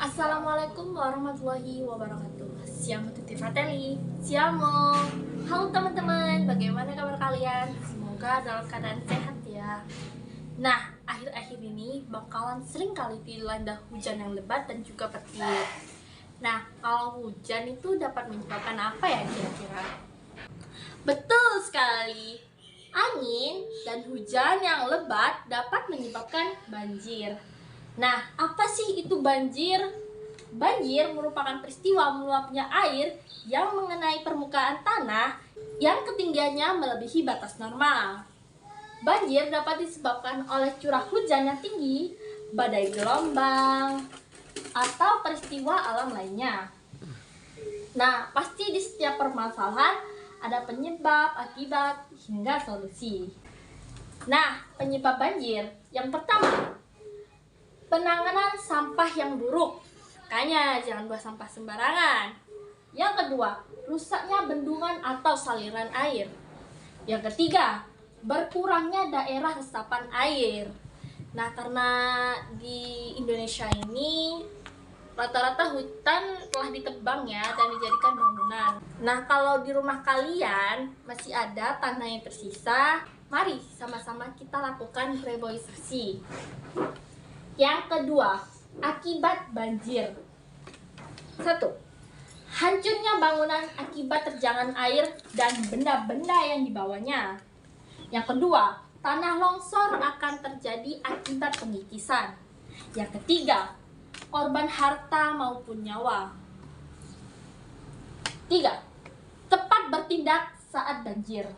Assalamualaikum warahmatullahi wabarakatuh. Siamo tutti fratelli, siamo. Halo teman-teman, bagaimana kabar kalian? Semoga dalam keadaan sehat ya. Nah, akhir-akhir ini bakalan sering kali dilanda hujan yang lebat dan juga petir. Nah, kalau hujan itu dapat menyebabkan apa ya kira-kira? Betul sekali. Angin dan hujan yang lebat dapat menyebabkan banjir. Nah, apa sih itu banjir? Banjir merupakan peristiwa meluapnya air yang mengenai permukaan tanah yang ketinggiannya melebihi batas normal. Banjir dapat disebabkan oleh curah hujan yang tinggi, badai gelombang, atau peristiwa alam lainnya. Nah, pasti di setiap permasalahan ada penyebab, akibat, hingga solusi. Nah, penyebab banjir yang pertama, penanganan sampah yang buruk. Makanya jangan buang sampah sembarangan. Yang kedua, rusaknya bendungan atau saliran air. Yang ketiga, berkurangnya daerah resapan air. Nah, karena di Indonesia ini rata-rata hutan telah ditebang ya dan dijadikan bangunan. Nah, kalau di rumah kalian masih ada tanah yang tersisa, mari sama-sama kita lakukan reboisasi. Yang kedua, akibat banjir. 1. Hancurnya bangunan akibat terjangan air dan benda-benda yang dibawanya. Yang kedua, tanah longsor akan terjadi akibat pengikisan. Yang ketiga, korban harta maupun nyawa. 3. Tepat bertindak saat banjir.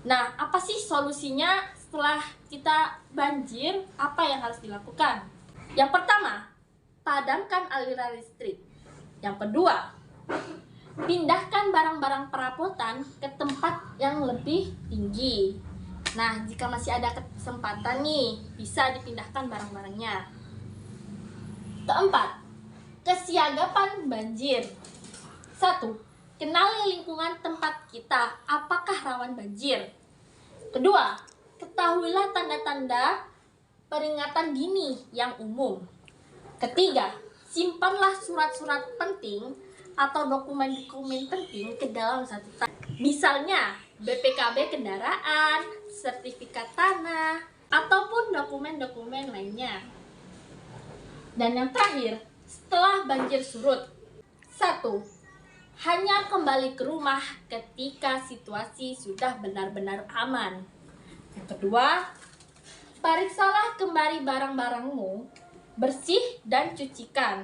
Nah, apa sih solusinya setelah kita banjir? Apa yang harus dilakukan? Yang pertama, padamkan aliran listrik. Yang kedua, pindahkan barang-barang perabotan ke tempat yang lebih tinggi. Nah, jika masih ada kesempatan nih, bisa dipindahkan barang-barangnya. Keempat, kesiagapan banjir. 1. Kenali lingkungan tempat kita, apakah rawan banjir. Kedua, ketahuilah tanda-tanda peringatan dini yang umum. Ketiga, simpanlah surat-surat penting atau dokumen-dokumen penting ke dalam satu tas. Misalnya, BPKB kendaraan, sertifikat tanah, ataupun dokumen-dokumen lainnya. Dan yang terakhir, setelah banjir surut. 1. Hanya kembali ke rumah ketika situasi sudah benar-benar aman. Yang kedua, periksalah kembali barang-barangmu, bersih dan cucikan.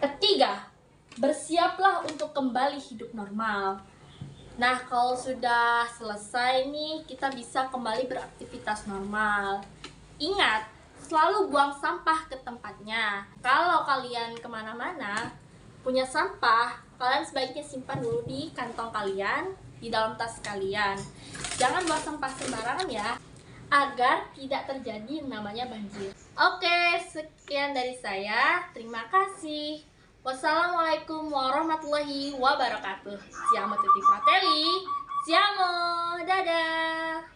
Ketiga, bersiaplah untuk kembali hidup normal. Nah, kalau sudah selesai nih, kita bisa kembali beraktivitas normal. Ingat, selalu buang sampah ke tempatnya. Kalau kalian kemana-mana punya sampah, kalian sebaiknya simpan dulu di kantong kalian, di dalam tas kalian. Jangan buang sampah sembarangan ya, agar tidak terjadi yang namanya banjir. Oke, sekian dari saya. Terima kasih. Wassalamualaikum warahmatullahi wabarakatuh. Siamo tutti fratelli. Siamo. Dadah.